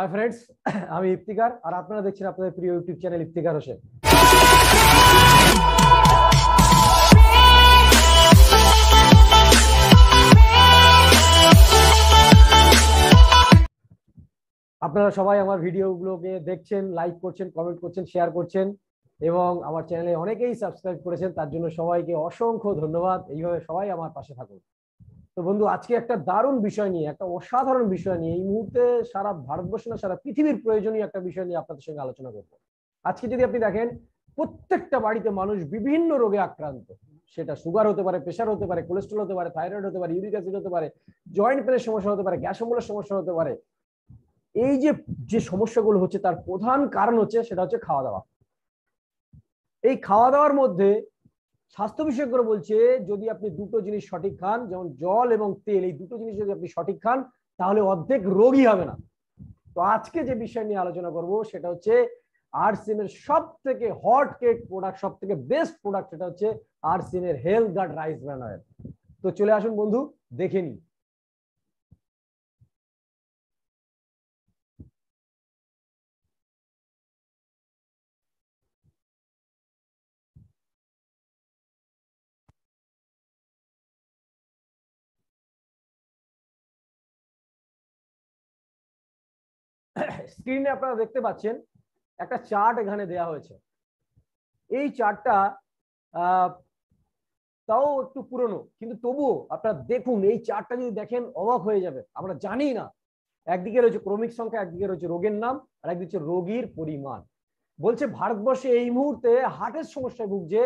Hi friends, আমি ইফতিকার আর আপনারা দেখছেন আপনাদের প্রিয় ইউটিউব চ্যানেল ইফতিকার হোসেন। আপনারা সবাই আমার ভিডিওগুলোকে দেখছেন, লাইক করছেন, কমেন্ট করছেন, শেয়ার করছেন এবং আমার চ্যানেলে অনেকেই সাবস্ক্রাইব করেছেন। তার জন্য সবাইকে অসংখ্য ধন্যবাদ। এইভাবে সবাই আমার পাশে থাকুন। তো বন্ধু, আজকে একটা দারুণ বিষয় নিয়ে, একটা অসাধারণ বিষয় নিয়ে, এই মুহূর্তে সারা ভারতবর্ষ না সারা পৃথিবীর প্রয়োজনীয় একটা বিষয় নিয়ে আপনাদের সঙ্গে আলোচনা করবো। আজকে যদি আপনি দেখেন, প্রত্যেকটা বাড়িতে মানুষ বিভিন্ন রোগে আক্রান্ত। সেটা সুগার হতে পারে, প্রেশার হতে পারে, কোলেস্ট্রল হতে পারে, থাইরয়েড হতে পারে, ইউরিক অ্যাসিড হতে পারে, জয়েন্ট পেনের সমস্যা হতে পারে, গ্যাস অম্বলের সমস্যা হতে পারে। এই যে যে সমস্যাগুলো হচ্ছে তার প্রধান কারণ হচ্ছে সেটা হচ্ছে খাওয়া দাওয়া। এই খাওয়া দাওয়ার মধ্যে স্বাস্থ্য বিশেষজ্ঞরা বলছে যদি আপনি দুটো জিনিস সঠিক খান, যেমন জল এবং তেল, এই দুটো জিনিস যদি আপনি সঠিক খান তাহলে অর্ধেক রোগই হবে না। তো আজকে যে বিষয় নিয়ে আলোচনা করব সেটা হচ্ছে আরসিএম এর সব থেকে হট কেক প্রোডাক্ট, সব থেকে বেস্ট প্রোডাক্ট, সেটা হচ্ছে আরসিএম এর health guard rice bran oil. তো চলে আসুন বন্ধু, দেখে নিই। স্ক্রিনে আপনারা দেখতে পাচ্ছেন একটা চার্ট এখানে দেয়া হয়েছে। এই চার্টটা তাও একটু পুরনো, কিন্তু তবুও আপনারা দেখুন, এই চার্টটা যদি দেখেন অবাক হয়ে যাবে। আমরা জানি না, একদিকে রয়েছে ক্রমিক সংখ্যা, একদিকে রয়েছে রোগের নাম, আর একদিকে হচ্ছে রোগীর পরিমাণ। বলছে ভারতবর্ষে এই মুহূর্তে হার্টের সমস্যায় ভুগছে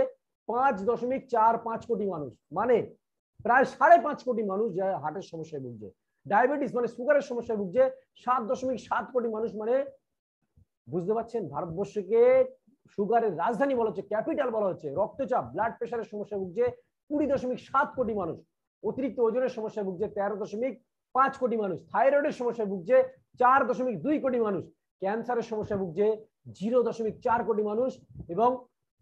5.45 কোটি মানুষ, মানে প্রায় 5.5 কোটি মানুষ যা হার্টের সমস্যায় ভুগছে। ডায়াবেটিস মানে সুগারের সমস্যায় ভুগছে 7.7 কোটি মানুষ। মানে বুঝতে পারছেন, ভারতবর্ষকে সুগারের রাজধানী বলা হচ্ছে, ক্যাপিটাল বলা হচ্ছে। রক্তচাপ, ব্লাড প্রেশারের সমস্যায় ভুগছে 20.7 কোটি মানুষ। অতিরিক্ত ওজনের সমস্যায় ভুগছে 13.5 কোটি মানুষ। থাইরয়েডের সমস্যায় ভুগছে 4.2 কোটি মানুষ। ক্যান্সারের সমস্যায় ভুগছে 0.4 কোটি মানুষ এবং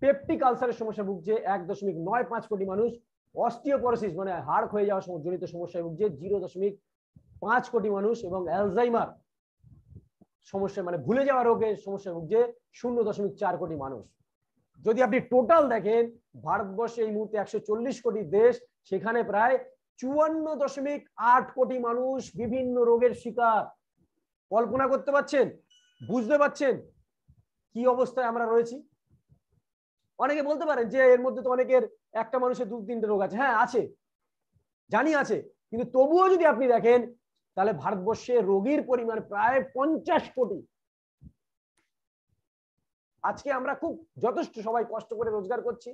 পেপটিক আলসারের সমস্যা ভুগছে 1.95 কোটি মানুষ। অস্টিওপরোসিস মানে হাড় ক্ষয়ে যাওয়ার জনিত সমস্যায় ভুগছে 0.5 কোটি মানুষ এবং অ্যালজাইমার সমস্যা মানে ভুলে যাওয়া রোগের সমস্যা ভুগছে 0.4 কোটি মানুষ। যদি আপনি টোটাল দেখেন, ভারতবর্ষে এই মুহূর্তে 140 কোটি দেশ, সেখানে প্রায় 54.8 কোটি মানুষ বিভিন্ন রোগের শিকার। কল্পনা করতে পারছেন, বুঝতে পারছেন কি অবস্থায় আমরা রয়েছি? অনেকে বলতে পারেন যে এর মধ্যে তো অনেকের একটা মানুষের 2-3টে রোগ আছে। হ্যাঁ আছে, জানি আছে, কিন্তু তবুও যদি আপনি দেখেন তাহলে ভারতবর্ষে রোগীর পরিমাণ প্রায় 50 কোটি। আজকে আমরা খুব যথেষ্ট সবাই কষ্ট করে রোজগার করছি,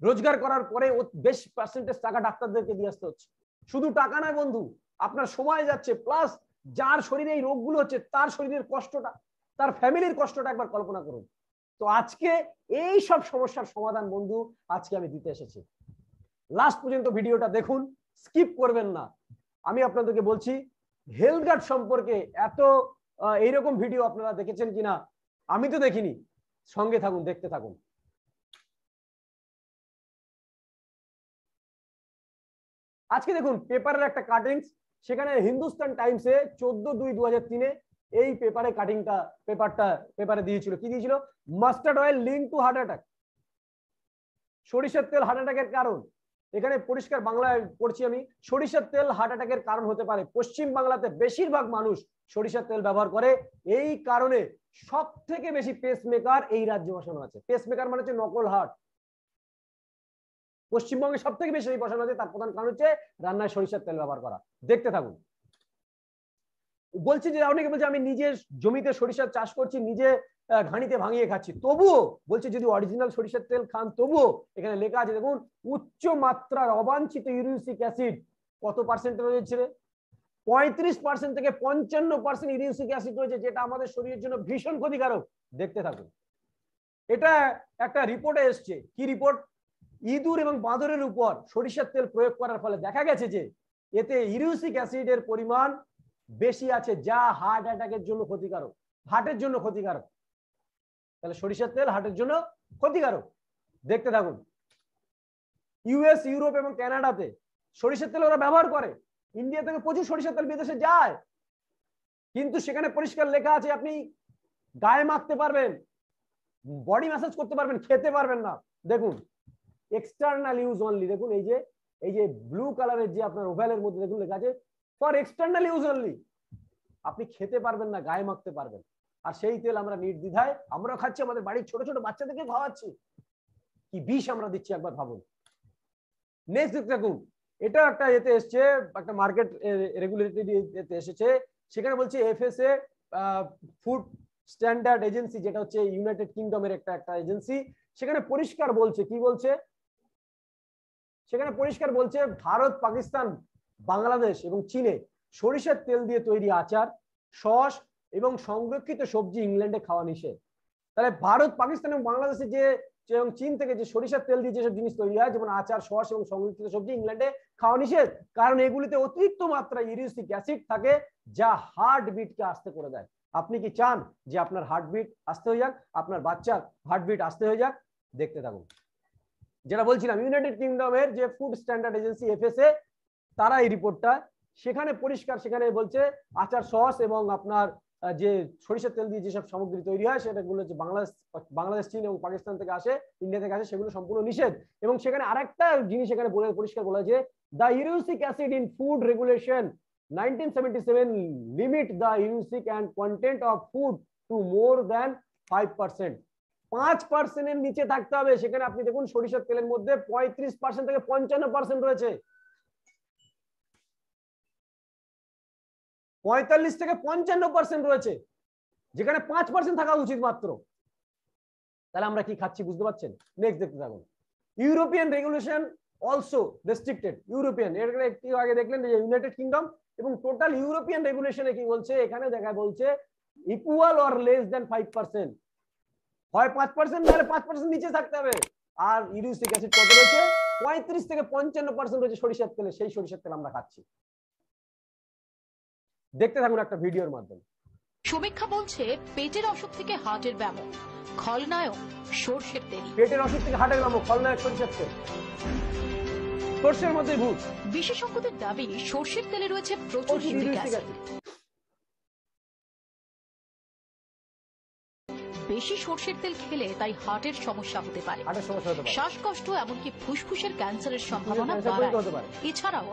রোজগার করার পরে বেশ পার্সেন্টেজ টাকা ডাক্তারদেরকে দিয়ে আসতে হচ্ছে। শুধু টাকা নয় বন্ধু, আপনার সময় যাচ্ছে, প্লাস যার শরীরে এই রোগগুলো হচ্ছে তার শরীরের কষ্টটা, তার ফ্যামিলির কষ্টটা একবার কল্পনা করুন। তো আজকে এই সব সমস্যার সমাধান বন্ধু আজকে আমি দিতে এসেছি। লাস্ট পর্যন্ত ভিডিওটা দেখুন, স্কিপ করবেন না। আমি আপনাদেরকে বলছি, হেলথ গার্ড সম্পর্কে এত এইরকম ভিডিও আপনারা দেখেছেন কিনা, আমি তো দেখিনি। সঙ্গে থাকুন, দেখতে থাকুন। আজকে দেখুন পেপারের একটা কাটিংস, সেখানে হিন্দুস্তান টাইমসে 14/2/2003 এই পেপারে কাটিংটা পেপারে দিয়েছিল। কি দিয়েছিল? Mustard oil link to heart attack. সরিষার তেল হার্ট অ্যাটাকের কারণ। এখানে পরিষ্কার বাংলায় পড়ছি আমি, সরিষার তেল হার্ট অ্যাটাকের কারণ হতে পারে। পশ্চিম বাংলাতে বেশিরভাগ মানুষ সরিষার তেল ব্যবহার করে, এই কারণে সব থেকে বেশি পেসমেকার এই রাজ্যে বসানো আছে। পেসমেকার মানে হচ্ছে নকল হার্ট। পশ্চিমবঙ্গে সব থেকে বেশি বসানো আছে, তার প্রধান কারণ হচ্ছে রান্নায় সরিষার তেল ব্যবহার করা। দেখতে থাকুন। বলছি যে অনেকে বলছে আমি নিজের জমিতে সরিষার চাষ করছি, নিজে ঘানিতে ভাঙিয়ে খাচ্ছি, তবুও বলছে যদি অরিজিনাল সরিষার তেল খান তবুও এখানে লেখা আছে দেখুন, উচ্চ মাত্রার অবাঞ্ছিত ইউরিক অ্যাসিড কত পার্সেন্ট রয়েছে? 35% থেকে 55% ইউরিক অ্যাসিড রয়েছে, যেটা আমাদের শরীরের জন্য ভীষণ ক্ষতিকারক। দেখতে থাকুন। এটা একটা রিপোর্টে এসছে। কি রিপোর্ট? ইঁদুর এবং বাঁদরের উপর সরিষার তেল প্রয়োগ করার ফলে দেখা গেছে যে এতে ইউরিক অ্যাসিডের পরিমাণ বেশি আছে, যা হার্ট অ্যাটাকের জন্য ক্ষতিকারক, হার্টের জন্য ক্ষতিকারক। তাহলে সরিষার তেল হার্টের জন্য ক্ষতিকারক। দেখতে থাকুন। ইউএস, ইউরোপ এবং কানাডাতে সরিষার তেল ওরা ব্যবহার করে। ইন্ডিয়া থেকে প্রচুর সরিষার তেল বিদেশে যায়। কিন্তু সেখানে পরিষ্কার লেখা আছে আপনি গায়ে মাখতে পারবেন, বডি ম্যাসাজ করতে পারবেন, খেতে পারবেন না। দেখুন এক্সটার্নাল ইউজ অনলি, দেখুন এই যে ব্লু কালারের যে আপনার ওভ্যালের মধ্যে দেখুন লেখা আছে ফর এক্সটার্নাল ইউজ অনলি। আপনি খেতে পারবেন না, গায়ে মাখতে পারবেন। আর সেই তেল আমরা নির্দ্বিধায় আমরা খাচ্ছি, আমাদের বাড়ির ছোট ছোট বাচ্চাদেরকে খাওয়াচ্ছি। কি বিষ আমরা দিচ্ছি একবার ভাবুন। নেক্সট দেখুন, এটা একটা এতে এসছে, একটা মার্কেট রেগুলেটরি এতে এসেছে, সেখানে বলছে এফএসএ ফুড স্ট্যান্ডার্ড এজেন্সি, যেটা হচ্ছে ইউনাইটেড কিংডমের একটা এজেন্সি, সেখানে পরিষ্কার বলছে, কি বলছে সেখানে পরিষ্কার বলছে ভারত, পাকিস্তান, বাংলাদেশ এবং চীনে সরিষার তেল দিয়ে তৈরি আচার, সস এবং সংরক্ষিত সবজি ইংল্যান্ডে খাওয়া নিষেধ। তাহলে ভারত, পাকিস্তান এবং বাংলাদেশে যে এবং চীন থেকে যে সরিষার তেল দিয়ে যেসব জিনিস তৈরি হয়, যেমন আচার, সস এবং সংরক্ষিত সবজি, ইংল্যান্ডে খাওয়া নিষেধ। কারণ এগুলিতে অতিরিক্ত মাত্রায় ইউরিক অ্যাসিড থাকে, যা হার্টবিটকে আস্তে করে দেয়। আপনি কি চান যে আপনার হার্টবিট আস্তে হয়ে যাক, আপনার বাচ্চার হার্টবিট আস্তে হয়ে যাক? দেখতে থাকুন। যেটা বলছিলাম, ইউনাইটেড কিংডমের যে ফুড স্ট্যান্ডার্ড এজেন্সি এফএসএ, তারা এই রিপোর্টটা সেখানে পরিষ্কার, সেখানে বলছে আচার, সস এবং আপনার যে সরিষার তেল দিয়ে যেসব সামগ্রী তৈরি হয় সেটাগুলো হচ্ছে বাংলাদেশ, চীন এবং পাকিস্তান থেকে আসে, ইন্ডিয়া থেকে আসে, সেগুলো সম্পূর্ণ নিষেধ। এবং সেখানে আরেকটা জিনিস এখানে পরিষ্কার বলা যে the uric acid in food regulation 1977 limit the uric and content of food to more than 5%। 5% নিচে থাকতে হবে। সেখানে আপনি দেখুন সরিষার তেলের মধ্যে 35% থেকে 55% রয়েছে, 45 থেকে 55% রয়েছে, যেখানে 5% থাকা উচিত মাত্র। তাহলে আমরা কি খাচ্ছি বুঝতে পারছেন? নেক্সট দেখতে থাকুন। European regulation also restricted. European, এর একটু আগে দেখলেন যে ইউনাইটেড কিংডম, এবং টোটাল ইউরোপিয়ান রেগুলেশনে কি বলছে, এখানে দেখা বলছে ইকুয়াল অর লেস দেন 5%, হয় 5% নাহলে 5% নিচে থাকতে হবে। আর ইউরিক অ্যাসিড কত রয়েছে? 35 থেকে 55% রয়েছে সরিষার তেলে। সেই সরিষার তেল আমরা খাচ্ছি। দেখতে থাকুন একটা ভিডিওর মাধ্যমে। সমীক্ষা বলছে পেটের অসুখ থেকে হার্টের ব্যামো, খলনায়ক সরষের তেল। পেটের অসুখ থেকে হার্টের ব্যামো, খলনায়ক সরিষার তেল। সরষের মধ্যে ভূত। বিশেষজ্ঞদের দাবি সরষের তেলে রয়েছে প্রচুর ইউরিক অ্যাসিড। বেশি সরষের তেল খেলে তাই হার্টের সমস্যা হতে পারে, শ্বাসকষ্ট, এমনকি ফুসফুসের ক্যান্সারের সম্ভাবনা বাড়ায়। এছাড়াও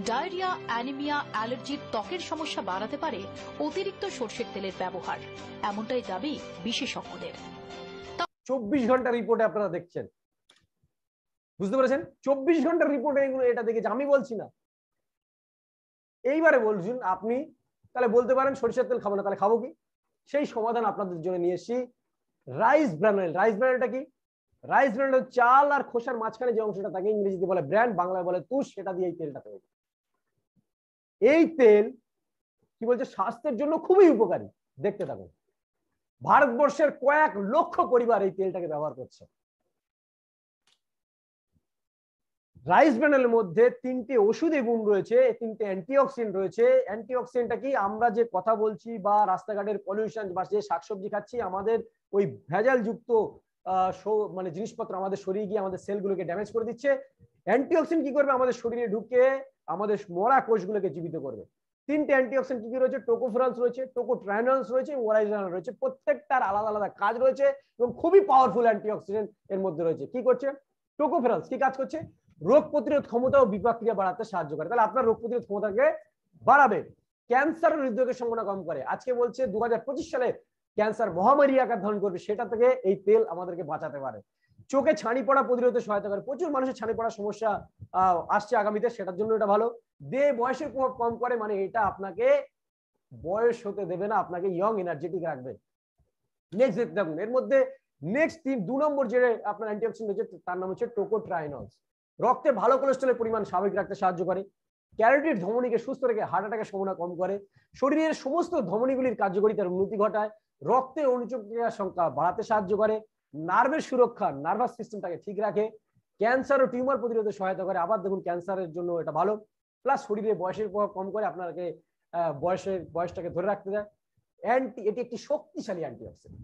ডায়রিয়া, অ্যানিমিয়া, অ্যালার্জির, ত্বকের সমস্যা বাড়াতে পারে অতিরিক্ত সরষের তেলের ব্যবহার, এমনটাই দাবি বিশেষজ্ঞদের। 24 ঘন্টা রিপোর্টে আপনারা দেখছেন, বুঝতে পেরেছেন? 24 ঘন্টার রিপোর্টে এগুলো এটা দেখেছি, আমি বলছি না। এইবারে বলছেন আপনি, তাহলে বলতে পারেন সরিষার তেল খাবো না, তাহলে খাবো কি? সেই সমাধান আপনাদের জন্য নিয়ে এসেছি। রাইস ব্র্যানেল। রাইস ব্র্যানেলটা কি? রাইস ব্র্যানেল চাল আর খোসার মাঝখানে যে অংশটা থাকে, ইংরেজিতে বলে ব্র্যান্ড, বাংলায় বলে তুষ, সেটা দিয়ে এই তেলটা তৈরি। এই তেল কি বলছে, স্বাস্থ্যের জন্য খুবই উপকারী। দেখতে থাকুন। ভারতবর্ষের কয়েক লক্ষ পরিবার এই তেলটাকে ব্যবহার করছে। রাইস ব্র্যানেলের মধ্যে 3টে ওষুধি গুণ রয়েছে, 3টে অ্যান্টিঅক্সিডেন্ট রয়েছে। অ্যান্টিঅক্সিডেন্টটা কি? আমরা যে কথা বলছি বা রাস্তাঘাটের পলিউশন বা যে শাকসবজি খাচ্ছি, আমাদের ওই ভেজাল যুক্ত মানে জিনিসপত্র আমাদের শরীরে গিয়ে আমাদের সেলগুলোকে ড্যামেজ করে দিচ্ছে। অ্যান্টিঅক্সিডেন্ট কি করবে? আমাদের শরীরে ঢুকে আমাদের মরা কোষগুলোকে জীবিত করবে। 3টে অ্যান্টিঅক্সিডেন্ট কি রয়েছে? টোকোফেরলস রয়েছে, টোকোট্রাইনলস রয়েছে, ওরাইজোনাল রয়েছে। প্রত্যেকটার আলাদা আলাদা কাজ রয়েছে এবং খুবই পাওয়ারফুল অ্যান্টিঅক্সিডেন্ট এর মধ্যে রয়েছে। কি করছে টোকোফেরলস? কি কাজ করছে? রোগ প্রতিরোধ ক্ষমতা ও বিপাক্রিয়া বাড়াতে সাহায্য করে। তাহলে আপনার রোগ প্রতিরোধ ক্ষমতাকে বাড়াবে। ক্যান্সার ও হৃদরোগের সম্ভাবনা কম করে। আজকে বলছে 2025 সালে ক্যান্সার মহামারী আকার ধারণ করবে, সেটা থেকে এই তেল আমাদেরকে বাঁচাতে পারে। চোখে ছানি পড়া প্রতিরোধে সহায়তা করে। প্রচুর মানুষের ছানি পড়ার সমস্যা আসছে আগামীতে, সেটার জন্য এটা ভালো। দেহে বয়সের প্রভাব কম করে, মানে এটা আপনাকে বয়স হতে দেবে না, আপনাকে ইয়ং এনার্জেটিক রাখবে। নেক্সট দেখুন, এর মধ্যে নেক্সট 2 নম্বর যে আপনার অ্যান্টিঅক্সিডেন্ট রয়েছে, তার নাম হচ্ছে টোকোট্রাইনলস। রক্তে ভালো কোলেস্টেরলের পরিমাণ স্বাভাবিক রাখতে সাহায্য করে। ক্যারোটিড ধমনীকে সুস্থ রেখে হার্ট অ্যাটাকের সম্ভাবনা কম করে। শরীরের সমস্ত ধমনীগুলির কার্যকারিতার উন্নতি ঘটায়। রক্তে অনুচক্রিয়ার সংখ্যা বাড়াতে সাহায্য করে। নার্ভের সুরক্ষা, নার্ভাস সিস্টেমটাকে ঠিক রাখে। ক্যান্সার ও টিউমার প্রতিরোধে সহায়তা করে। আবার দেখুন, ক্যান্সারের জন্য এটা ভালো। প্লাস শরীরে বয়সের প্রভাব কম করে, আপনাকে বয়সটাকে ধরে রাখতে দেয়। এটি একটি শক্তিশালী অ্যান্টিঅক্সিডেন্ট।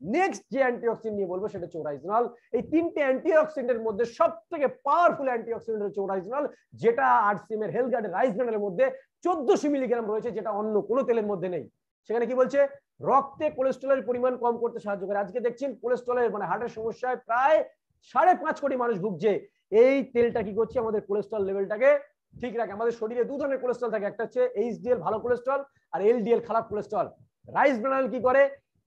নেক্সট যে অ্যান্টিঅক্সিডেন্ট নিয়ে বলবো সেটা হচ্ছে ওরাইজনল। এই তিনটে অ্যান্টিঅক্সিডেন্টের মধ্যে সবথেকে পাওয়ারফুল অ্যান্টিঅক্সিডেন্ট হচ্ছে ওরাইজনল, যেটা আরসিএম এর হেলথ গার্ডের রাইস ব্র্যান্ডের মধ্যে 1400 মিলিগ্রাম রয়েছে, যেটা অন্য কোনো তেলের মধ্যে নেই। সেখানে কি বলছে, রক্তে কোলেস্টেরলের পরিমাণ কম করতে সাহায্য করে। আজকে দেখছেন কোলেস্টেরলের মানে হার্টের সমস্যায় প্রায় 5.5 কোটি মানুষ ভুগছে। এই তেলটা কি করছে, আমাদের কোলেস্টেরল লেভেলটাকে ঠিক রাখে। আমাদের শরীরে দু ধরনের কোলেস্টেরল থাকে, একটা হচ্ছে এইচডিএল ভালো কোলেস্টেরল আর এলডিএল খারাপ কোলেস্টেরল। রাইস ব্র্যান্ড কি করে,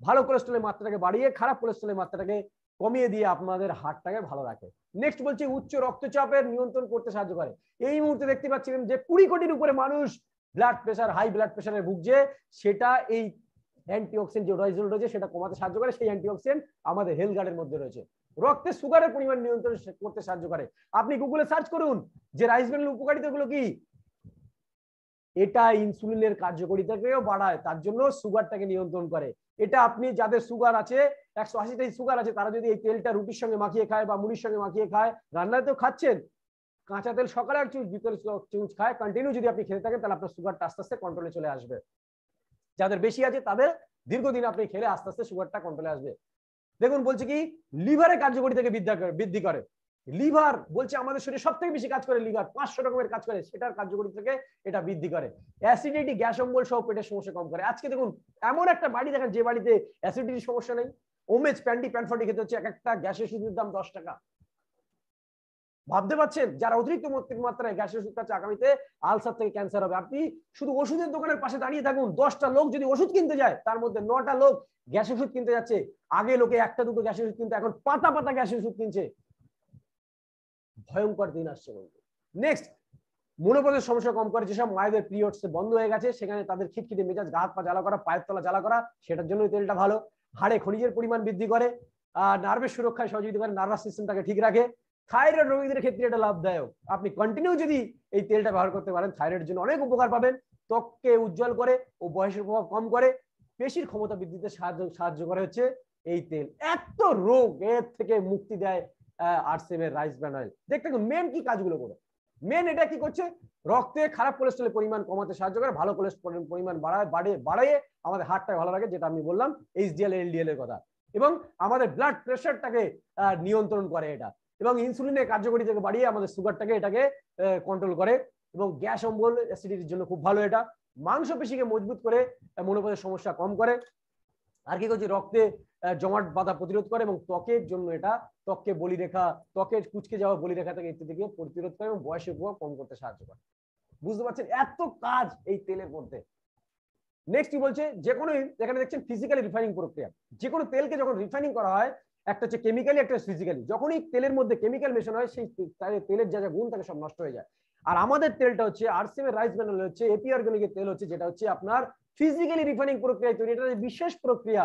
ভালো কোলেস্টেরলের মাত্রাটাকে বাড়িয়ে খারাপ কোলেস্টেরলের মাত্রাটাকে কমিয়ে দিয়ে আপনাদের হার্টটাকে ভালো রাখে। নেক্সট বলছে উচ্চ রক্তচাপের নিয়ন্ত্রণ করতে সাহায্য করে। এই মুহূর্তে দেখতে পাচ্ছিলেন যে 20 কোটির উপরে মানুষ ব্লাড প্রেশার, হাই ব্লাড প্রেশারে ভুগছে, সেটা এই অ্যান্টিঅক্সিডেন্ট যে ওরাইজনল রয়েছে সেটা কমাতে সাহায্য করে। সেই অ্যান্টিঅক্সিডেন্ট আমাদের হেলথ গার্ডের মধ্যে রয়েছে। রক্তে সুগারের পরিমাণ নিয়ন্ত্রণ করতে সাহায্য করে। আপনি গুগলে সার্চ করুন যে রাইস ব্র্যান্ডের উপকারিতাগুলো কি, এটা ইনসুলিনের কার্যকারিতাকেও বাড়ায়, তার জন্য সুগারটাকে নিয়ন্ত্রণ করে। এটা আপনি যাদের সুগার আছে 180 সুগার আছে, তারা যদি এই তেলটা রুটির সঙ্গে মাখিয়ে খায় বা মুড়ির সঙ্গে মাখিয়ে খায়, রান্নায় তো খাচ্ছেন, কাঁচা তেল সকালে 1 চামচ বিকেলে 1 চামচ খায়, কন্টিনিউ যদি আপনি খেতে থাকেন, তাহলে আপনার সুগারটা আস্তে আস্তে কন্ট্রোলে চলে আসবে। যাদের বেশি আছে তাদের দীর্ঘদিন আপনি খেলে আস্তে আস্তে সুগারটা কন্ট্রোলে আসবে। দেখুন বলছে কি, লিভারের কার্যকারিতাকে বৃদ্ধি করে। লিভার বলছে আমাদের শরীরে সব থেকে বেশি কাজ করে লিভার, 500 রকমের কাজ করে, সেটার কার্যকারিতাকে এটা বৃদ্ধি করে। অ্যাসিডিটি, গ্যাস অম্বল সহ পেটের সমস্যা কম করে। আজকে দেখুন এমন একটা বাড়ি দেখেন যে বাড়িতে অ্যাসিডিটির সমস্যা নেই, ওমেজ প্যান্টি প্যানফর্টি খেতে হচ্ছে, এক একটা গ্যাসের ওষুধের দাম 10 টাকা। ভাবতে পারছেন, যারা অতিরিক্ত মাত্রায় গ্যাসের ওষুধ খাচ্ছে, আগামীতে আলসার থেকে ক্যান্সার হবে। আপনি শুধু ওষুধের দোকানের পাশে দাঁড়িয়ে থাকুন, 10টা লোক যদি ওষুধ কিনতে যায়, তার মধ্যে 9টা লোক গ্যাসের ওষুধ কিনতে যাচ্ছে। আগে লোকে একটা দুটো গ্যাসের ওষুধ কিনতে, এখন পাতা পাতা গ্যাসের ওষুধ কিনছে। ভয়ঙ্কর দিন আসছে বলতে। নেক্সট, মনোপথের সমস্যা কম করে। যেসব মায়েদের পিরিয়ডস বন্ধ হয়ে গেছে, সেখানে তাদের খিটখিটে মেজাজ, গা হাত পা জ্বালা করা, পায়ের তলা জ্বালা করা, সেটার জন্য তেলটা ভালো। হাড়ে খনিজের পরিমাণ বৃদ্ধি করে, নার্ভের সুরক্ষায় সহযোগিতা করে, নার্ভাস সিস্টেমটাকে ঠিক রাখে। থাইরয়েড রোগীদের ক্ষেত্রে এটা লাভদায়ক। আপনি কন্টিনিউ যদি এই তেলটা ব্যবহার করতে পারেন, থাইরয়েডের জন্য অনেক উপকার পাবেন। ত্বককে উজ্জ্বল করে ও বয়সের প্রভাব কম করে, পেশির ক্ষমতা বৃদ্ধিতে সাহায্য করে হচ্ছে এই তেল। এত রোগ এর থেকে মুক্তি দেয় আরসিএম এর রাইস ব্র্যান্ড অয়েল। দেখতে মেন কি কাজগুলো করে, মেন এটা কি করছে, রক্তে খারাপ কোলেস্টেরলের পরিমাণ কমাতে সাহায্য করে, ভালো কোলেস্টেরলের পরিমাণ বাড়িয়ে আমাদের হার্টটাকে ভালো রাখে, যেটা আমি বললাম এইচডিএল এলডিএল এর কথা, এবং আমাদের ব্লাড প্রেশারটাকে নিয়ন্ত্রণ করে এটা, এবং ইনসুলিনের কার্যকারিতাকে বাড়িয়ে আমাদের সুগারটাকে এটাকে কন্ট্রোল করে, এবং গ্যাস অম্বল অ্যাসিডিটির জন্য খুব ভালো এটা। মাংসপেশিকে মজবুত করে, মনোপথের সমস্যা কম করে। আর কি করছে, রক্তে জমাট বাঁধা প্রতিরোধ করে, এবং ত্বকের জন্য এটা ত্বককে বলিরেখা, ত্বকের কুচকে যাওয়া বলিরেখা থেকে ইত্যাদিকে প্রতিরোধ করে এবং বয়সের প্রভাব কম করতে সাহায্য করে। বুঝতে পারছেন এত কাজ এই তেলের মধ্যে। নেক্সট কি বলছে, যে কোনো, এখানে দেখছেন ফিজিক্যালি রিফাইনিং প্রক্রিয়া। যে কোনো তেলকে যখন রিফাইনিং করা হয়, একটা হচ্ছে কেমিক্যালি, একটা ফিজিক্যালি। যখনই তেলের মধ্যে কেমিক্যাল মেশানো হয়, সেই তেলের যা যা গুণ থাকে সব নষ্ট হয়ে যায়। আর আমাদের তেলটা হচ্ছে আরসিএম এর রাইস ব্র্যান্ড হচ্ছে এপি অর্গানিকের তেল হচ্ছে, যেটা হচ্ছে আপনার ফিজিক্যালি রিফাইনিং প্রক্রিয়ায় তৈরি। এটা বিশেষ প্রক্রিয়া,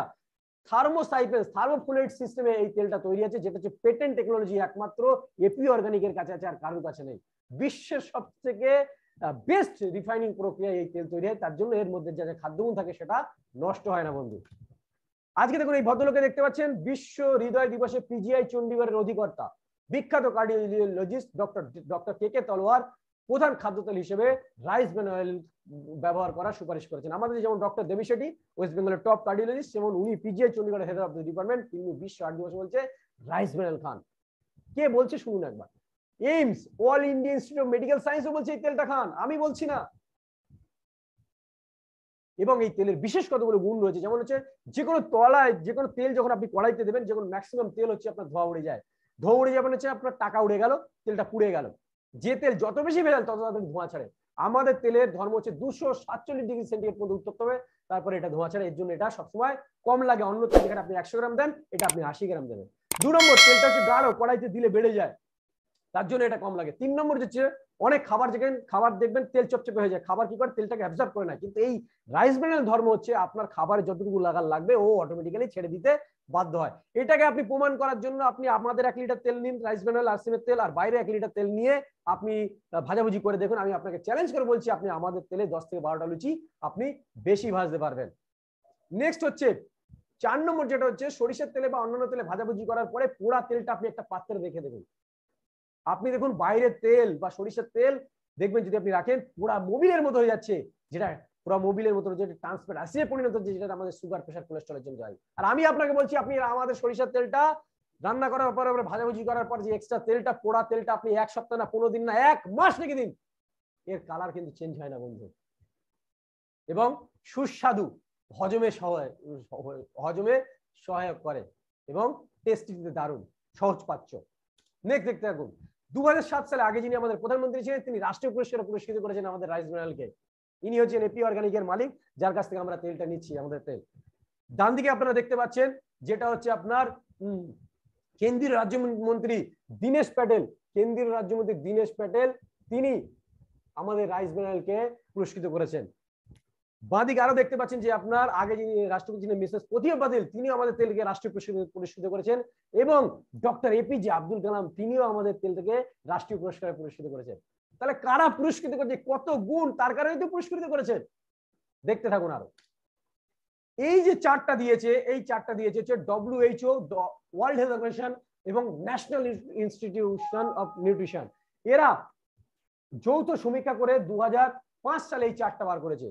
থার্মোসাইপেস থার্মোফ্লুইড সিস্টেমে এই তেলটা তৈরি আছে, যেটা হচ্ছে পেটেন্ট টেকনোলজি একমাত্র এপি অর্গানিকের কাছে আছে, আর কারোর কাছে নেই। বিশ্বের সবথেকে বেস্ট রিফাইনিং প্রক্রিয়া এই তেল তৈরি হয়, তার জন্য এর মধ্যে যা যা খাদ্যগুণ থাকে সেটা নষ্ট হয় না বন্ধু। আজকে দেখুন এই ভদ্রলোকে দেখতে পাচ্ছেন, বিশ্ব হৃদয় দিবসে পিজিআই চণ্ডীগড়ের অধিকর্তা, বিখ্যাত কার্ডিওলজিস্ট ডক্টর কে কে তলোয়ার প্রধান খাদ্য তেল হিসেবে রাইস ব্র্যান্ড অয়েল ব্যবহার করার সুপারিশ করেছেন। আমাদের যেমন ডক্টর দেবী শেঠি ওয়েস্ট বেঙ্গলের টপ কার্ডিওলজিস্ট, যেমন উনি পিজিআই চণ্ডীগড়ের হেড অফ দ্য ডিপার্টমেন্ট, তিনি বিশ্ব হার্ট দিবসে বলছে রাইস ব্র্যান্ড অয়েল খান। কে বলছে শুনুন একবার, AIIMS, all India institute of medical সায়েন্সও বলছে এই তেলটা খান, আমি বলছি না। এবং এই তেলের বিশেষ কতগুলো গুণ রয়েছে, যেমন হচ্ছে যে কোনো তলায়, যে কোনো তেল যখন আপনি কড়াইতে দেবেন, যেমন ম্যাক্সিমাম তেল হচ্ছে আপনার ধোঁয়া উড়ে যায়। ধোঁয়া উড়ে যাবে হচ্ছে আপনার টাকা উড়ে গেল, তেলটা পুড়ে গেল। যে তেল যত বেশি ভেজাল তত তাড়াতাড়ি ধোঁয়া ছাড়ে। আমাদের তেলের ধর্ম হচ্ছে 247 ডিগ্রি সেন্টিগ্রেড পর্যন্ত উত্তপ্ত হবে, তারপরে এটা ধোঁয়া ছাড়ে। এর জন্য এটা সবসময় কম লাগে। অন্য তেল যেখানে আপনি 100 গ্রাম দেন, এটা আপনি 80 গ্রাম দেবেন। 2 নম্বর, তেলটা হচ্ছে গাঢ়, কড়াইতে দিলে বেড়ে যায়, তার জন্য এটা কম লাগে। 3 নম্বর হচ্ছে অনেক খাবার দেখবেন তেল চপচপে হয়ে যায়, খাবার কি করে তেলটাকে অ্যাবজর্ব করে না। কিন্তু এই রাইস ব্র্যান্ড ধর্ম হচ্ছে আপনার খাবারে যতটুকু লাগবে ও অটোমেটিক্যালি ছেড়ে দিতে বাধ্য হয়। এটাকে আপনি প্রমাণ করার জন্য আপনি আমাদের 1 লিটার তেল নিন, রাইস ব্র্যান্ড আরসিএম এর তেল, আর বাইরে 1 লিটার তেল নিয়ে আপনি ভাজাভুজি করে দেখুন। আমি আপনাকে চ্যালেঞ্জ করে বলছি, আপনি আমাদের তেলে 10 থেকে 12টা লুচি আপনি বেশি ভাজতে পারবেন। নেক্সট হচ্ছে 4 নম্বর, যেটা হচ্ছে সরিষার তেলে বা অন্যান্য তেলে ভাজাভুজি করার পরে পোড়া তেলটা আপনি একটা পাত্রে রেখে দেবেন। আপনি দেখুন বাইরের তেল বা সরিষার তেল দেখবেন যদি আপনি রাখেন, পুরা মোবিলের মতো হয়ে যাচ্ছে, যেটা পুরো মোবিলের মতো যেটা ট্রান্সফার অ্যাসিডে পরিণত হচ্ছে, যেটা আমাদের সুগার, প্রেশার, কোলেস্ট্রলের জন্য যায়। আর আমি আপনাকে বলছি, আপনি আমাদের সরিষার তেলটা রান্না করার পরে, ভাজাভুজি করার পর যে এক্সট্রা তেলটা, পোড়া তেলটা আপনি 1 সপ্তাহ না 15 দিন না 1 মাস রেখে দিন, এর কালার কিন্তু চেঞ্জ হয় না বন্ধু, এবং সুস্বাদু, হজমে সহায়ক করে এবং টেস্টিতে দারুণ, সহজ পাচ্য। নেক্সট দেখতে থাকুন। 2007 সালে আগে যিনি আমাদের প্রধানমন্ত্রী ছিলেন, তিনি রাষ্ট্রীয় পুরস্কারে পুরস্কৃত করেছেন আমাদের রাইস মিনারেলকে। ইনি হচ্ছেন এপি অর্গানিকের মালিক, যার কাছ থেকে আমরা তেলটা নিচ্ছি, আমাদের তেল। ডান দিকে আপনারা দেখতে পাচ্ছেন যেটা হচ্ছে আপনার কেন্দ্রীয় রাজ্যমন্ত্রী দীনেশ প্যাটেল, কেন্দ্রীয় রাজ্যমন্ত্রী দীনেশ প্যাটেল, তিনি আমাদের রাইস মিনারেলকে পুরস্কৃত করেছেন। বাঁদিকে আরো দেখতে পাচ্ছেন যে আপনার আগে যিনি রাষ্ট্রপতি ছিলেন মিসেস প্রতিভা পাতিল, তিনি আমাদের তেলকে রাষ্ট্রীয় পুরস্কৃত করেছেন, এবং ডক্টর এপিজে আব্দুল কালাম, তিনিও আমাদের তেলটাকে রাষ্ট্রীয় পুরস্কারে পুরস্কৃত করেছেন। তাহলে কারা পুরস্কৃত করেছে, কত গুণ, তার কারণে তো পুরস্কৃত করেছেন। দেখতে থাকুন আরো। এই যে চার্টটা দিয়েছে, এই চার্টটা দিয়েছে হচ্ছে WHO, ওয়ার্ল্ড হেলথ অর্গানাইজেশন এবং ন্যাশনাল ইনস্টিটিউশন অফ নিউট্রিশন, এরা যৌথ সমীক্ষা করে 2005 সালে এই চার্টটা বার করেছে।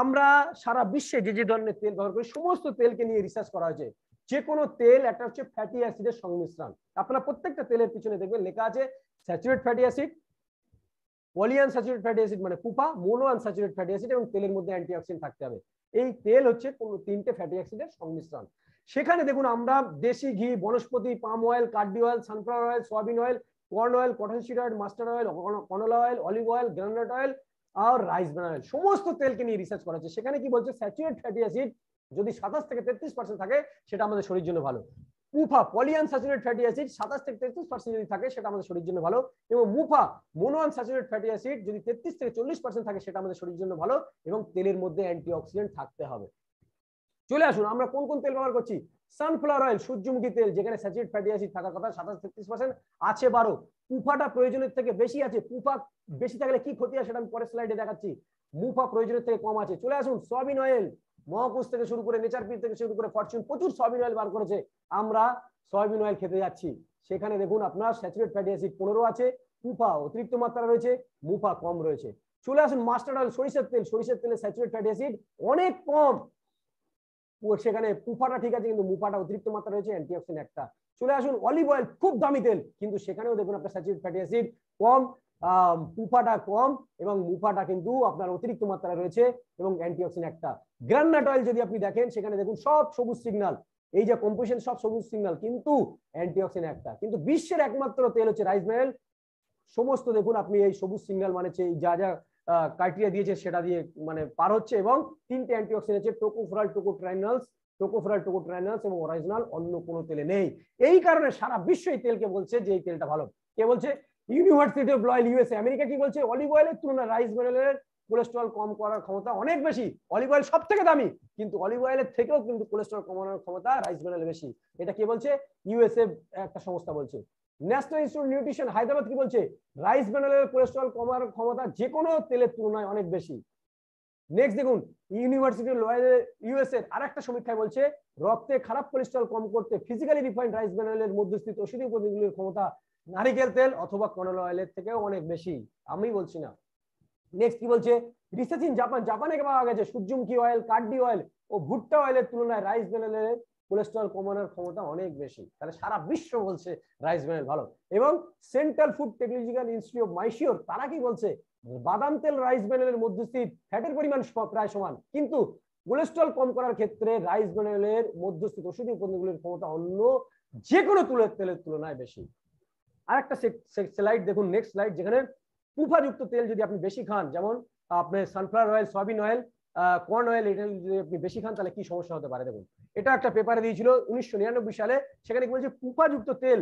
আমরা সারা বিশ্বে যে যে ধরনের তেল ব্যবহার করি, সমস্ত তেলকে নিয়ে রিসার্চ করা হয়েছে। যে কোনো তেল একটা হচ্ছে ফ্যাটি অ্যাসিডের সংমিশ্রণ। আপনারা প্রত্যেকটা তেলের পিছনে দেখবেন লেখা আছে saturate fatty acid, polyunsaturate fatty acid মানে PUFA, mono unsaturate fatty acid, এবং তেলের মধ্যে অ্যান্টিঅক্সিডেন্ট থাকতে হবে। এই তেল হচ্ছে কোন 3টে ফ্যাটি অ্যাসিডের সংমিশ্রণ। সেখানে দেখুন আমরা দেশি ঘি, বনস্পতি, পাম অয়েল, কার্ডি oil, sunflower oil, soyabean oil, corn oil, cottonseed oil, mustard oil, canola oil, olive oil, গ্রানুলেট অয়েল আর রাইস ব্রান অয়েল, সমস্ত তেলকে নিয়ে রিসার্চ করা হচ্ছে। সেখানে কি বলছে, স্যাচুরেট ফ্যাটি অ্যাসিড যদি 27 থেকে 33% থাকে, সেটা আমাদের শরীরের জন্য ভালো। পুফা, পলিআনস্যাচুরেট ফ্যাটি অ্যাসিড 27 থেকে 33% যদি থাকে, সেটা আমাদের শরীরের জন্য ভালো। এবং মুফা, মোনো আনস্যাচুরেট ফ্যাটি অ্যাসিড যদি 33 থেকে 40% থাকে, সেটা আমাদের শরীরের জন্য ভালো, এবং তেলের মধ্যে অ্যান্টিঅক্সিডেন্ট থাকতে হবে। চলে আসুন, আমরা কোন কোন তেল ব্যবহার করছি। সানফ্লাওয়ার অয়েল, সূর্যমুখী তেল, যেখানে স্যাচুরেট ফ্যাটি অ্যাসিড থাকার কথা 27-33% আছে 12, পুফাটা প্রয়োজনের থেকে বেশি আছে। পুফা বেশি থাকলে কি ক্ষতি হয় সেটা আমি পরের স্লাইডে দেখাচ্ছি। মুফা প্রয়োজনের থেকে কম আছে। চলে আসুন, সয়াবিন অয়েল, মহাকুশ থেকে শুরু করে নেচার পিট থেকে শুরু করে ফরচুন প্রচুর সয়াবিন অয়েল বার করেছে, আমরা সয়াবিন অয়েল খেতে যাচ্ছি। সেখানে দেখুন আপনার স্যাচুরেট ফ্যাটি অ্যাসিড 15 আছে, পুফা অতিরিক্ত মাত্রা রয়েছে, মুফা কম রয়েছে। চলে আসুন, মাস্টার্ড অয়েল, সরিষার তেল, সরিষার তেলে স্যাচুরেট ফ্যাটি অ্যাসিড অনেক কম, সেখানে পুফাটা ঠিক আছে, কিন্তু মুফাটা অতিরিক্ত মাত্রা রয়েছে, অ্যান্টিঅক্সিডেন্ট একটা। চলে আসুন, অলিভ অয়েল, খুব দামি তেল, কিন্তু সেখানেও দেখুন আপনার স্যাচুরেট ফ্যাটি অ্যাসিড কম, পুফাটা কম, এবং মুফাটা কিন্তু আপনার অতিরিক্ত মাত্রায় রয়েছে, এবং অ্যান্টিঅক্সিডেন্ট একটা। গ্রানুলেট অয়েল যদি আপনি দেখেন, সেখানে দেখুন সব সবুজ সিগন্যাল, এই যে কম্পোজিশন সব সবুজ সিগন্যাল, কিন্তু অ্যান্টিঅক্সিডেন্ট একটা। কিন্তু বিশ্বের একমাত্র তেল হচ্ছে রাইস মিনারেল, সমস্ত দেখুন আপনি এই সবুজ সিগন্যাল মানে যা যা ক্রাইটেরিয়া দিয়েছে সেটা দিয়ে মানে পার হচ্ছে, এবং 3টে অ্যান্টিঅক্সিডেন্ট আছে, টোকোফেরল, টোকোট্রাইনালস এবং অরিজিনাল, অন্য কোনো তেলে নেই। এই কারণে সারা বিশ্ব এই তেলকে বলছে যে এই তেলটা ভালো। কে বলছে? University of loyal, USA. America কি বলছে? অলিভ অয়েলের তুলনায় রাইস মিনারেলের কোলেস্ট্রল কম করার ক্ষমতা অনেক বেশি। অলিভ অয়েল সব থেকে দামি, কিন্তু অলিভ অয়েলের থেকেও কিন্তু কোলেস্ট্রল কমানোর ক্ষমতা রাইস মিনারেলে বেশি। এটা কে বলছে? ইউএসএ একটা সংস্থা বলছে। National institute of nutrition Hyderabad কি বলছে? রাইস মিনারেলের কোলেস্ট্রল কমানোর ক্ষমতা যে কোনো তেলের তুলনায় অনেক বেশি। নেক্সট দেখুন, ইউনিভার্সিটি অফ লয়েল ইউএসএ আরেকটা সমীক্ষায় বলছে রক্তে খারাপ কোলেস্ট্রল কম করতে ফিজিক্যালি রিফাইন্ড রাইস মিনারেলের মধ্যস্থিত ঔষধি উপাদানগুলোর ক্ষমতা নারিকেল তেল অথবা কনোলা অয়েলের থেকেও অনেক বেশি, আমি বলছি না। নেক্সট কি বলছে? রিসার্চ ইন জাপান, জাপানে পাওয়া গেছে সূর্যমুখী অয়েল, কার্ডি অয়েল ও ভুট্টা অয়েলের তুলনায় রাইস মিনারেলের কোলেস্ট্রল কমানোর ক্ষমতা অনেক বেশি। তাহলে সারা বিশ্ব বলছে রাইস মিনারেল ভালো। এবং central food technological institute of Mysore, তারা কি বলছে? বাদাম তেল রাইস মিনারেলের মধ্যস্থিত ফ্যাটের পরিমাণ প্রায় সমান, কিন্তু কোলেস্ট্রল কম করার ক্ষেত্রে রাইস মিনারেলের মধ্যস্থিত ঔষধি উপাদানগুলোর ক্ষমতা অন্য যে কোনো তেলের তুলনায় বেশি। আরেকটা স্লাইড দেখুন, নেক্সট স্লাইড, যেখানে পুফাযুক্ত তেল যদি আপনি বেশি খান, যেমন আপনি sunflower oil, soyabean oil, corn oil, এটা যদি আপনি বেশি খান তাহলে কি সমস্যা হতে পারে দেখুন। এটা একটা পেপারে দিয়েছিল 1999 সালে, সেখানে বলছে পুফাযুক্ত তেল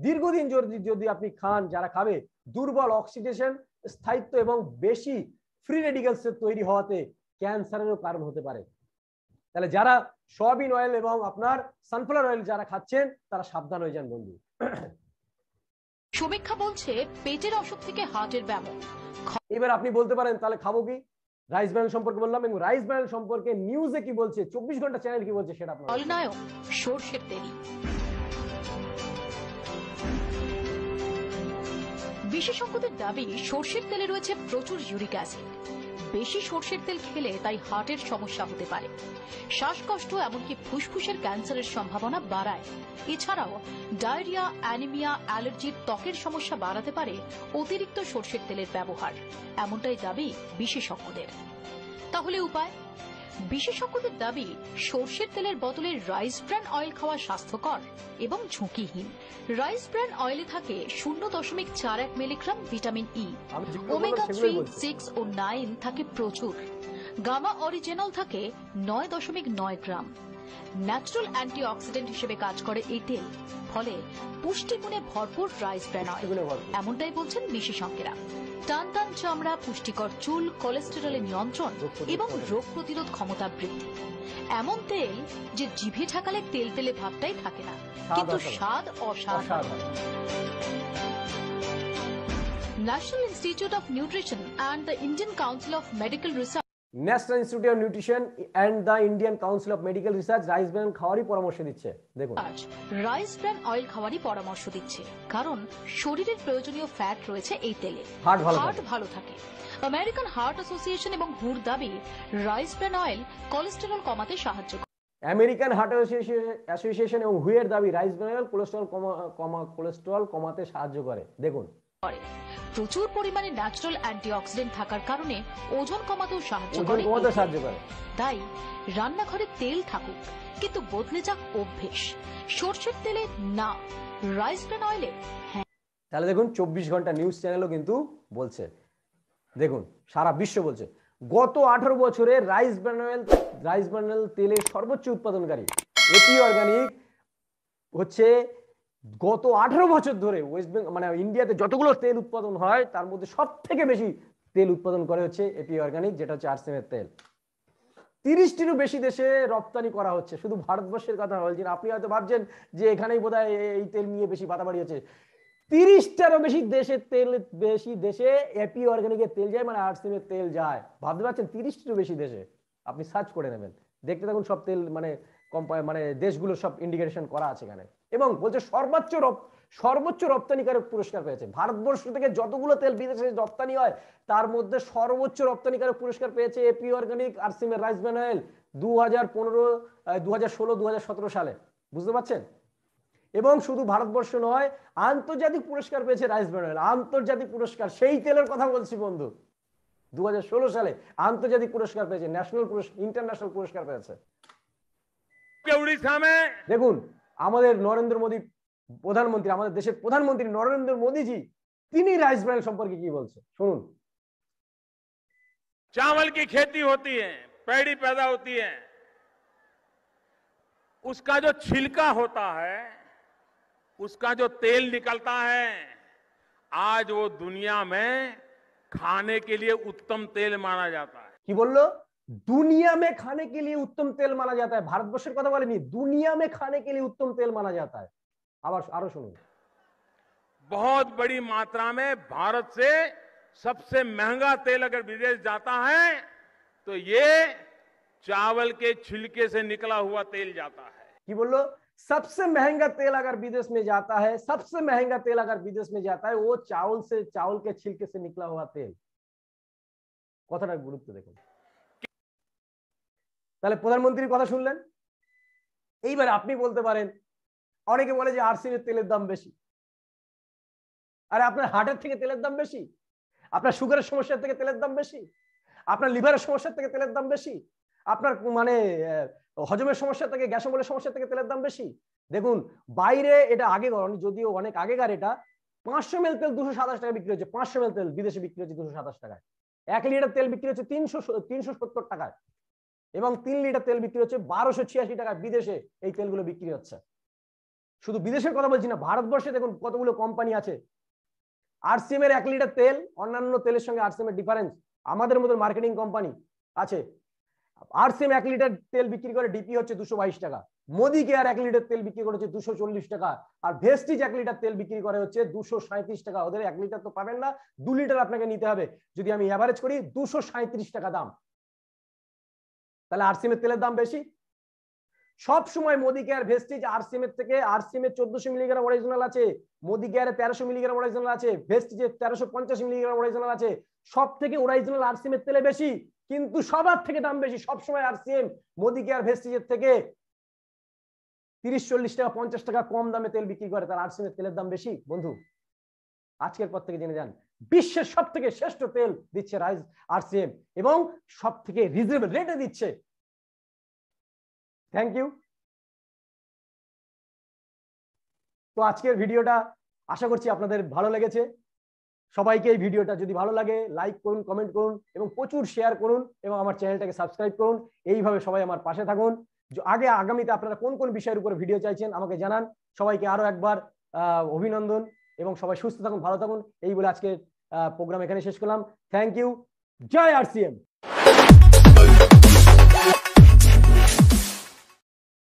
দীর্ঘদিন যদি আপনি খান, যারা খাবে দুর্বল অক্সিডেশন স্থায়িত্ব এবং বেশি ফ্রি রেডিক্যালস তৈরি হওয়াতে ক্যান্সারেরও কারণ হতে পারে। তাহলে যারা সয়াবিন অয়েল এবং আপনার সানফ্লাওয়ার অয়েল যারা খাচ্ছেন, তারা সাবধান হয়ে যান বন্ধু। সমীক্ষা বলছে পেটের অসুখ থেকে হার্টের ব্যামো। এবার আপনি বলতে পারেন তাহলে খাবো কি? রাইস ব্র্যান্ড সম্পর্কে বললাম, এবং রাইস ব্র্যান্ড সম্পর্কে নিউজে কি বলছে, 24 ঘন্টা চ্যানেল কি বলছে সেটা আপনারা। অলনায়ক সরষের তেল। বিশেষজ্ঞদের দাবি সরষের তেলে রয়েছে প্রচুর ইউরিক অ্যাসিড। বেশি সরষের তেল খেলে তাই হার্টের সমস্যা হতে পারে। শ্বাসকষ্ট এমনকি ফুসফুসের ক্যান্সারের সম্ভাবনা বাড়ায়। এছাড়াও ডায়রিয়া, অ্যানিমিয়া, অ্যালার্জির ত্বকের সমস্যা বাড়াতে পারে অতিরিক্ত সরষের তেলের ব্যবহার, এমনটাই দাবি বিশেষজ্ঞদের। তাহলে উপায়? বিশেষজ্ঞদের দাবি সরষের তেলের বদলে রাইস ব্র্যান অয়েল খাওয়া স্বাস্থ্যকর এবং ঝুঁকিহীন। রাইস ব্র্যান অয়েলে থাকে 0.41 মিলিগ্রাম ভিটামিন ই, ওমেগা 3, 6 ও 9 থাকে প্রচুর, গামা অরিজিনাল থাকে 9.9 গ্রাম। ন্যাচারাল অ্যান্টিঅক্সিডেন্ট হিসেবে কাজ করে এই তেল, ফলে পুষ্টিগুণে ভরপুর রাইস ব্র্যান অয়েল, এমনটাই বলছেন বিশেষজ্ঞরা। টান টান চামড়া, পুষ্টিকর চুল, কোলেস্টেরলের নিয়ন্ত্রণ এবং রোগ প্রতিরোধ ক্ষমতা বৃদ্ধি। এমন তেল যে জিভে ঠাকালে তেল তেলে ভাবটাই থাকে না, কিন্তু স্বাদ অসাধারণ। National institute of nutrition and the Indian council of medical research national institute of nutrition and the Indian council of medical research rice bran খাওয়ারই পরামর্শ দিচ্ছে। দেখুন, রাইস ব্র্যান অয়েল খাওয়ারই পরামর্শ দিচ্ছে, কারণ শরীরের প্রয়োজনীয় ফ্যাট রয়েছে এই তেলে, হার্ট ভালো থাকে। আমেরিকান হার্ট অ্যাসোসিয়েশন এবং হুর দাবি রাইস ব্র্যান অয়েল কোলেস্টেরল কমাতে সাহায্য করে। আমেরিকান হার্ট অ্যাসোসিয়েশন এবং হুয়ের দাবি রাইস ব্র্যান অয়েল কোলেস্টেরল কমাতে সাহায্য করে। দেখুন, প্রচুর পরিমাণে ন্যাচারাল অ্যান্টিঅক্সিডেন্ট থাকার কারণে ওজন কমাতেও সাহায্য করে। তাই রান্নাঘরে তেল থাকুক, কিন্তু বদলে যাক অভ্যেস। সরষের তেলে না, রাইস ব্র্যান অয়েলে হ্যাঁ। তাহলে দেখুন, 24 ঘন্টা নিউজ চ্যানেলও কিন্তু বলছে, দেখুন সারা বিশ্ব বলছে, গত 18 বছরে রাইস ব্র্যান অয়েল তেলের সর্বোচ্চ উৎপাদনকারী এপি অর্গানিক হচ্ছে গত 18 বছর ধরে ওয়েস্ট বেঙ্গল মানে ইন্ডিয়াতে যতগুলো তেল উৎপাদন হয় তার মধ্যে সব থেকে বেশি তেল উৎপাদন করে হচ্ছে এপি অর্গানিক, যেটা হচ্ছে আরসিএমের তেল। 30টিরও বেশি দেশে রপ্তানি করা হচ্ছে। শুধু ভারতবর্ষের কথা বলছেন, আপনি হয়তো ভাবছেন যে এখানেই বোধহয় এই তেল নিয়ে বেশি বাড়াবাড়ি হচ্ছে। 30টারও বেশি দেশে এপি অর্গানিকের তেল যায়, মানে আরসিএমের তেল যায়। ভাবতে পারছেন, 30টিরও বেশি দেশে। আপনি সার্চ করে নেবেন, দেখতে থাকুন, সব তেল মানে দেশগুলো সব ইন্ডিকেশন করা আছে এখানে। এবং বলছে সর্বোচ্চ রপ্তানিকারক পুরস্কার পেয়েছে। ভারতবর্ষ থেকে যতগুলো তেল বিদেশে রপ্তানি হয় তার মধ্যে সর্বোচ্চ রপ্তানিকারক পুরস্কার পেয়েছে এপি অর্গানিক আরসিএমের রাইস ব্র্যান অয়েল 2016, 2017 সালে। বুঝতে পারছেন? এবং শুধু ভারতবর্ষ নয়, আন্তর্জাতিক পুরস্কার পেয়েছে রাইস ব্র্যান অয়েল। আন্তর্জাতিক পুরস্কার, সেই তেলের কথা বলছি বন্ধু। 2016 সালে আন্তর্জাতিক পুরস্কার পেয়েছে, ইন্টারন্যাশনাল পুরস্কার পেয়েছে। দেখুন, আমাদের নরেন্দ্র মোদী প্রধানমন্ত্রী, আমাদের দেশের প্রধানমন্ত্রী নরেন্দ্র মোদীজি, তিনি রাইস ব্র্যান সম্পর্কে কি বলছে শুনুন। चावल की खेती होती है, पैडी पैदा होती है, उसका जो छिलका होता है, उसका जो तेल निकलता है, आज वो दुनिया में खाने के लिए उत्तम तेल माना जाता है। কি বললো? दुनिया में खाने के लिए उत्तम तेल माना जाता है। ভারতবর্ষের কথা বলেনি, दुनिया में खाने के लिए उत्तम तेल माना जाता है। আবার আরো শুনুন, बहुत बड़ी मात्रा में भारत से सबसे महंगा तेल अगर विदेश जाता है तो ये चावल के छिलके से निकला हुआ तेल जाता है। কি বললো? सबसे महंगा तेल अगर विदेश में जाता है, सबसे महंगा तेल अगर विदेश में जाता है, वो चावल के छिलके से निकला हुआ तेल। কথাটা গুরুত্ব দেখুন। তাহলে প্রধানমন্ত্রীর কথা শুনলেন। এইবার আপনি বলতে পারেন, অনেকে বলে যে আরসিএমের তেলের দাম বেশি। আরে আপনার হার্টের থেকে তেলের দাম বেশি, আপনার সুগারের সমস্যার থেকে তেলের দাম বেশি, আপনার লিভারের সমস্যার থেকে তেলের দাম বেশি, আপনার মানে হজমের সমস্যা থেকে, গ্যাস অম্বলের সমস্যা থেকে তেলের দাম বেশি। দেখুন, বাইরে এটা আগে, যদিও অনেক আগেকার, এটা 500 ml তেল 227 টাকা বিক্রি হচ্ছে। 500 ml তেল বিদেশে বিক্রি হচ্ছে 227 টাকায়। 1 লিটার তেল বিক্রি হচ্ছে 370 টাকায়, এবং 3 লিটার তেল বিক্রি হচ্ছে 1286 টাকায়। বিদেশে এই তেলগুলো বিক্রি হচ্ছে। শুধু বিদেশের কথা বলছি না, ভারতবর্ষে দেখুন কতগুলো কোম্পানি আছে। আরসিএমের 1 লিটার তেল অন্যান্য তেলের সঙ্গে আরসিএমের ডিফারেন্স, আমাদের মতো মার্কেটিং কোম্পানি আছে। আরসিএম 1 লিটার তেল বিক্রি করে ডিপি হচ্ছে 222 টাকা, মোদি কেয়ার 1 লিটার তেল বিক্রি করেছে 240 টাকা, আর ভেস্টিজ 1 লিটার তেল বিক্রি করে হচ্ছে 237 টাকা। ওদের 1 লিটার তো পাবেন না, 2 লিটার আপনাকে নিতে হবে। যদি আমি এভারেজ করি 237 টাকা দাম। তাহলে আরসিএমের তেলের দাম বেশি। সব সময় মোদি কেয়ার ভেস্টিজ আরসিএম এর থেকে, আরসিএম এর 1400 মিলিগ্রাম অরিজিনাল আছে, মোদি কেয়ারে 1300 মিলিগ্রাম অরিজিনাল আছে, ভেস্টিজে 1350 মিলিগ্রাম অরিজিনাল আছে। সব থেকে অরিজিনাল আরসিএম এর তেলে বেশি, কিন্তু সবার থেকে দাম বেশি। সব সময় আরসিএম মোদি কেয়ার ভেস্টিজের থেকে 30-40 টাকা 50 টাকা কম দামে তেল বিক্রি করে, তার আরসিএম এর তেলের দাম বেশি। বন্ধু আজকের পর থেকে জেনে যান, বিশ্বের সব থেকে শ্রেষ্ঠ তেল দিচ্ছে রাইজ আরসিএম, এবং সব থেকে রিজনেবল রেটে দিচ্ছে। Thank you. তো আজকের ভিডিওটা আশা করছি আপনাদের ভালো লেগেছে। সবাইকে এই ভিডিওটা যদি ভালো লাগে লাইক করুন, কমেন্ট করুন এবং প্রচুর শেয়ার করুন, এবং আমার চ্যানেলটাকে সাবস্ক্রাইব করুন। এইভাবে সবাই আমার পাশে থাকুন। আগামীতে আপনারা কোন কোন বিষয়ের উপরে ভিডিও চাইছেন আমাকে জানান। সবাইকে আরো একবার অভিনন্দন, এবং সবাই সুস্থ থাকুন, ভালো থাকুন। এই বলে আজকে প্রোগ্রাম এখানে শেষ করলাম। Thank you. জয় আরসিএম।